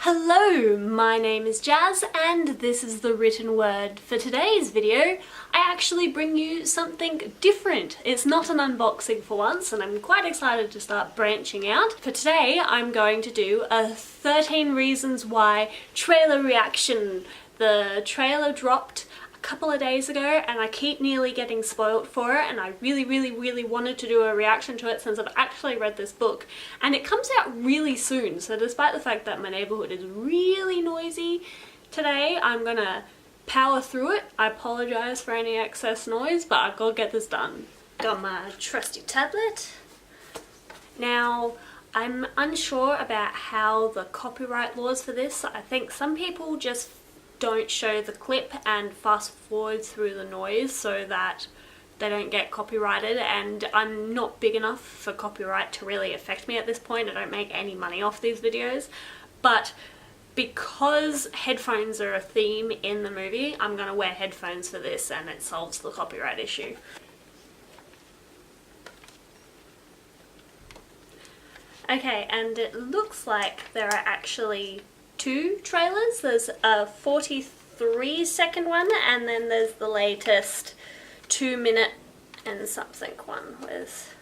Hello, my name is Jazz and this is the written word. For today's video, I actually bring you something different. It's not an unboxing for once and I'm quite excited to start branching out. For today, I'm going to do a 13 Reasons Why trailer reaction. The trailer dropped a couple of days ago and I keep nearly getting spoiled for it, and I really wanted to do a reaction to it since I've actually read this book, and it comes out really soon. So despite the fact that my neighborhood is really noisy today, I'm gonna power through it. I apologize for any excess noise, but I've got to get this done. Got my trusty tablet. Now, I'm unsure about how the copyright laws for this. I think some people just don't show the clip and fast forward through the noise so that they don't get copyrighted, and I'm not big enough for copyright to really affect me at this point. I don't make any money off these videos, but because headphones are a theme in the movie, I'm gonna wear headphones for this and it solves the copyright issue. Okay, and it looks like there are actually two trailers. There's a 43-second one and then there's the latest 2-minute and something one with,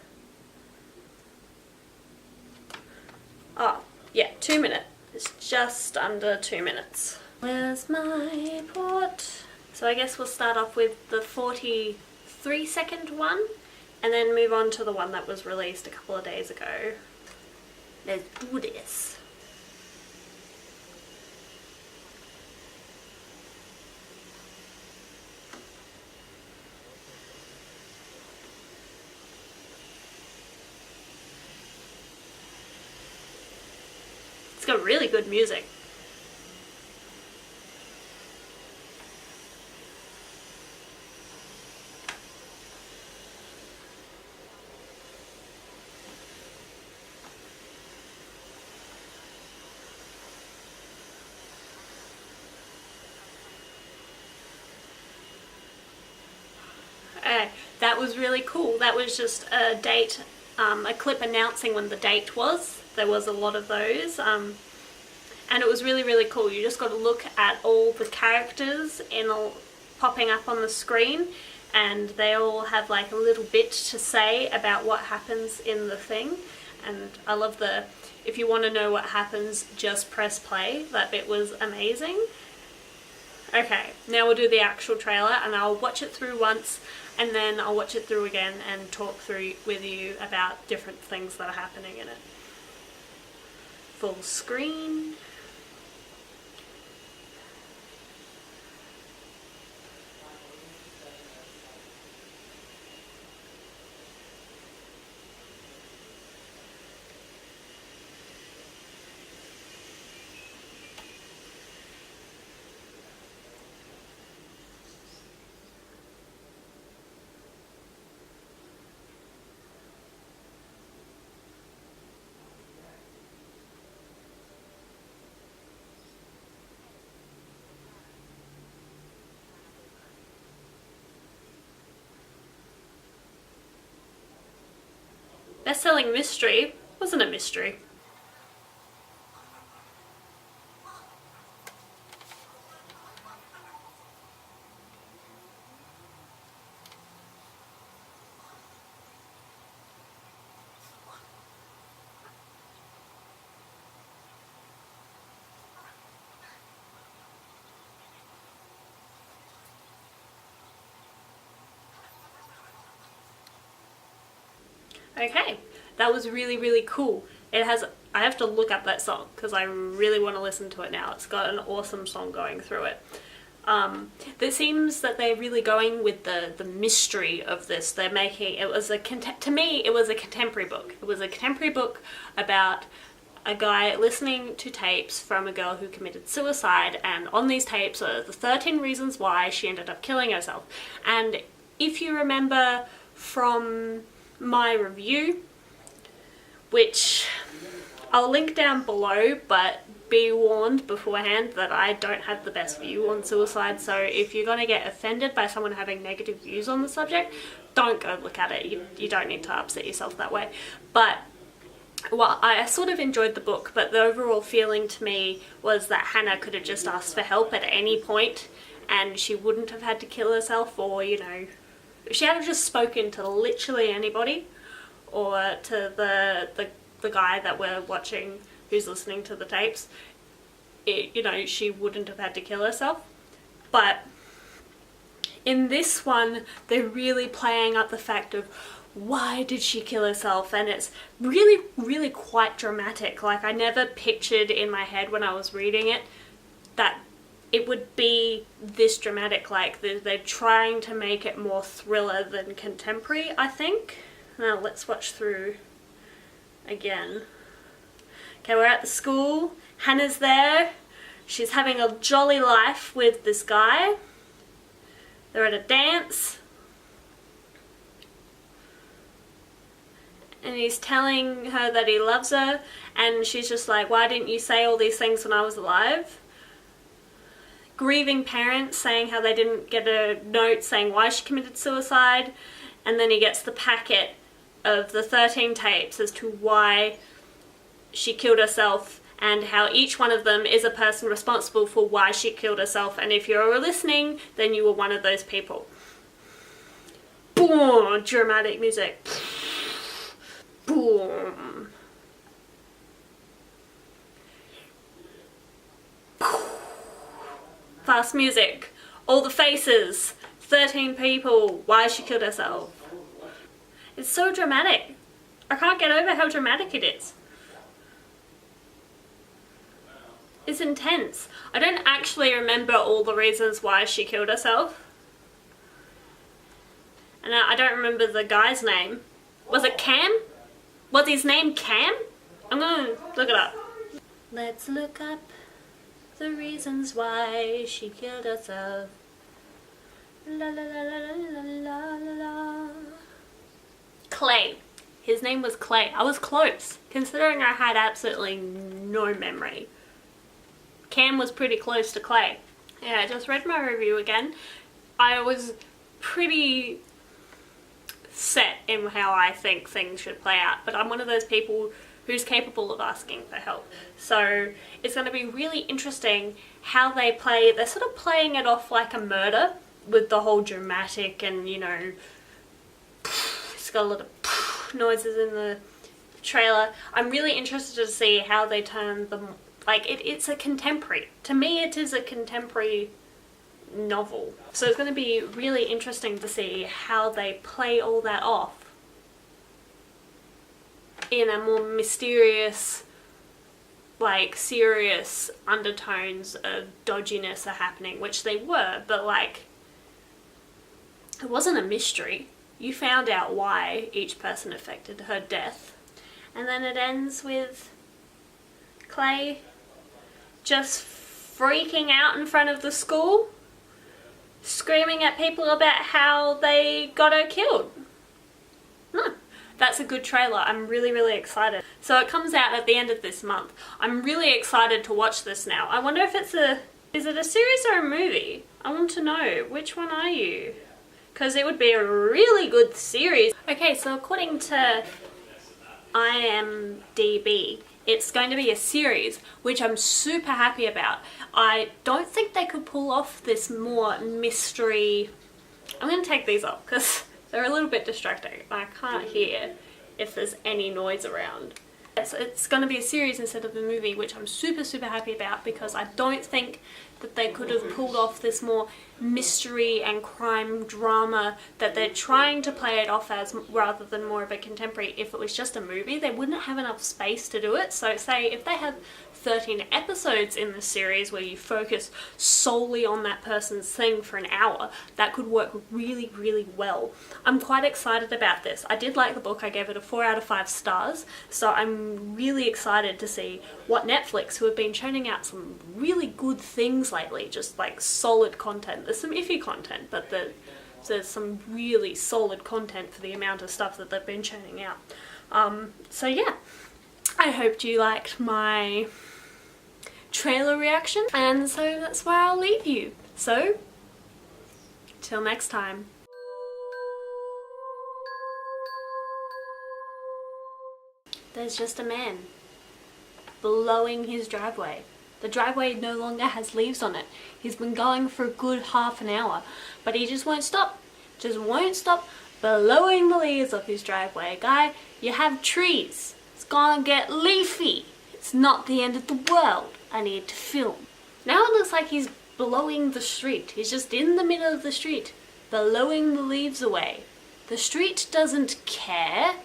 oh yeah, 2 minute. It's just under 2 minutes. Where's my port? So I guess we'll start off with the 43-second one and then move on to the one that was released a couple of days ago. Let's do this. It's got really good music. That was really cool. That was just a date, a clip announcing when the date was. There was a lot of those, and it was really cool. You just got to look at all the characters popping up on the screen, and they all have like a little bit to say about what happens in the thing. And I love the, if you want to know what happens, just press play. That bit was amazing. Okay, now we'll do the actual trailer and I'll watch it through once and then I'll watch it through again and talk through with you about different things that are happening in it. Full screen. Best-selling mystery wasn't a mystery. Okay, that was really cool. It has, I have to look up that song because I really want to listen to it now. It's got an awesome song going through it. It seems that they're really going with the mystery of this. They're making, it was to me, it was a contemporary book. It was a contemporary book about a guy listening to tapes from a girl who committed suicide, and on these tapes are the 13 reasons why she ended up killing herself. And if you remember from my review, which I'll link down below, but be warned beforehand that I don't have the best view on suicide, so if you're going to get offended by someone having negative views on the subject, don't go look at it. You don't need to upset yourself that way. But well, I sort of enjoyed the book, but the overall feeling to me was that Hannah could have just asked for help at any point and she wouldn't have had to kill herself, or, you know, she had just spoken to literally anybody, or to the guy that we're watching who's listening to the tapes. You know, she wouldn't have had to kill herself. But in this one, they're really playing up the fact of why did she kill herself, and it's really, really quite dramatic. Like, I never pictured in my head when I was reading it that it would be this dramatic. Like, they're trying to make it more thriller than contemporary, I think. Now let's watch through again. Okay, we're at the school. Hannah's there. She's having a jolly life with this guy. They're at a dance. And he's telling her that he loves her, and she's just like, why didn't you say all these things when I was alive? Grieving parents saying how they didn't get a note saying why she committed suicide, and then he gets the packet of the 13 tapes as to why she killed herself, and how each one of them is a person responsible for why she killed herself, and if you're listening, then you were one of those people. Boom! Dramatic music. Boom. Fast music. All the faces. 13 people. Why she killed herself. It's so dramatic. I can't get over how dramatic it is. It's intense. I don't actually remember all the reasons why she killed herself. And I don't remember the guy's name. Was it Cam? Was his name Cam? I'm gonna look it up. Let's look up the reasons why she killed herself. La la la la la la la la. Clay. His name was Clay. I was close, considering I had absolutely no memory. Cam was pretty close to Clay. Yeah, I just read my review again. I was pretty set in how I think things should play out, but I'm one of those people who's capable of asking for help. So it's going to be really interesting how they play. They're sort of playing it off like a murder with the whole dramatic and, you know, it's got a lot of noises in the trailer. I'm really interested to see how they turn them. Like, it's a contemporary. To me, it is a contemporary novel. So it's going to be really interesting to see how they play all that off in a more mysterious, like, serious undertones of dodginess are happening, which they were, but, like, it wasn't a mystery. You found out why each person affected her death. And then it ends with Clay just freaking out in front of the school, screaming at people about how they got her killed. No, that's a good trailer. I'm really, really excited. So it comes out at the end of this month. I'm really excited to watch this now. I wonder if is it a series or a movie? I want to know. Which one are you? Because it would be a really good series. Okay, so according to IMDb, it's going to be a series, which I'm super happy about. I don't think they could pull off this more mystery. I'm going to take these off because they're a little bit distracting. I can't hear if there's any noise around. So it's going to be a series instead of a movie, which I'm super, super happy about, because I don't think that they could have pulled off this more mystery and crime drama that they're trying to play it off as, rather than more of a contemporary. If it was just a movie, they wouldn't have enough space to do it. So say if they have 13 episodes in the series where you focus solely on that person's thing for an hour, that could work really, really well. I'm quite excited about this. I did like the book. I gave it a 4 out of 5 stars. So I'm really excited to see what Netflix, who have been churning out some really good things lately, just like solid content. There's some iffy content, but there's some really solid content for the amount of stuff that they've been churning out. So yeah, I hoped you liked my trailer reaction, and so that's where I'll leave you. So, till next time. there's just a man blowing his driveway. The driveway no longer has leaves on it. He's been going for a good half an hour, but he just won't stop. Just won't stop blowing the leaves off his driveway. Guy, you have trees. It's gonna get leafy. It's not the end of the world. I need to film. Now it looks like he's blowing the street. He's just in the middle of the street, blowing the leaves away. The street doesn't care.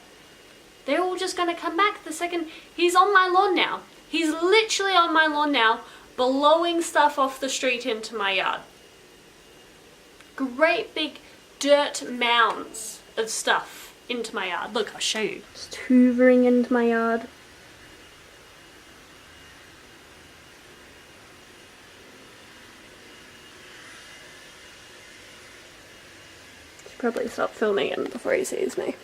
They're all just gonna come back the second he's on my lawn now. He's literally on my lawn now, blowing stuff off the street into my yard. Great big dirt mounds of stuff into my yard. Look, I'll show you. Just hoovering into my yard. Should probably stop filming him before he sees me.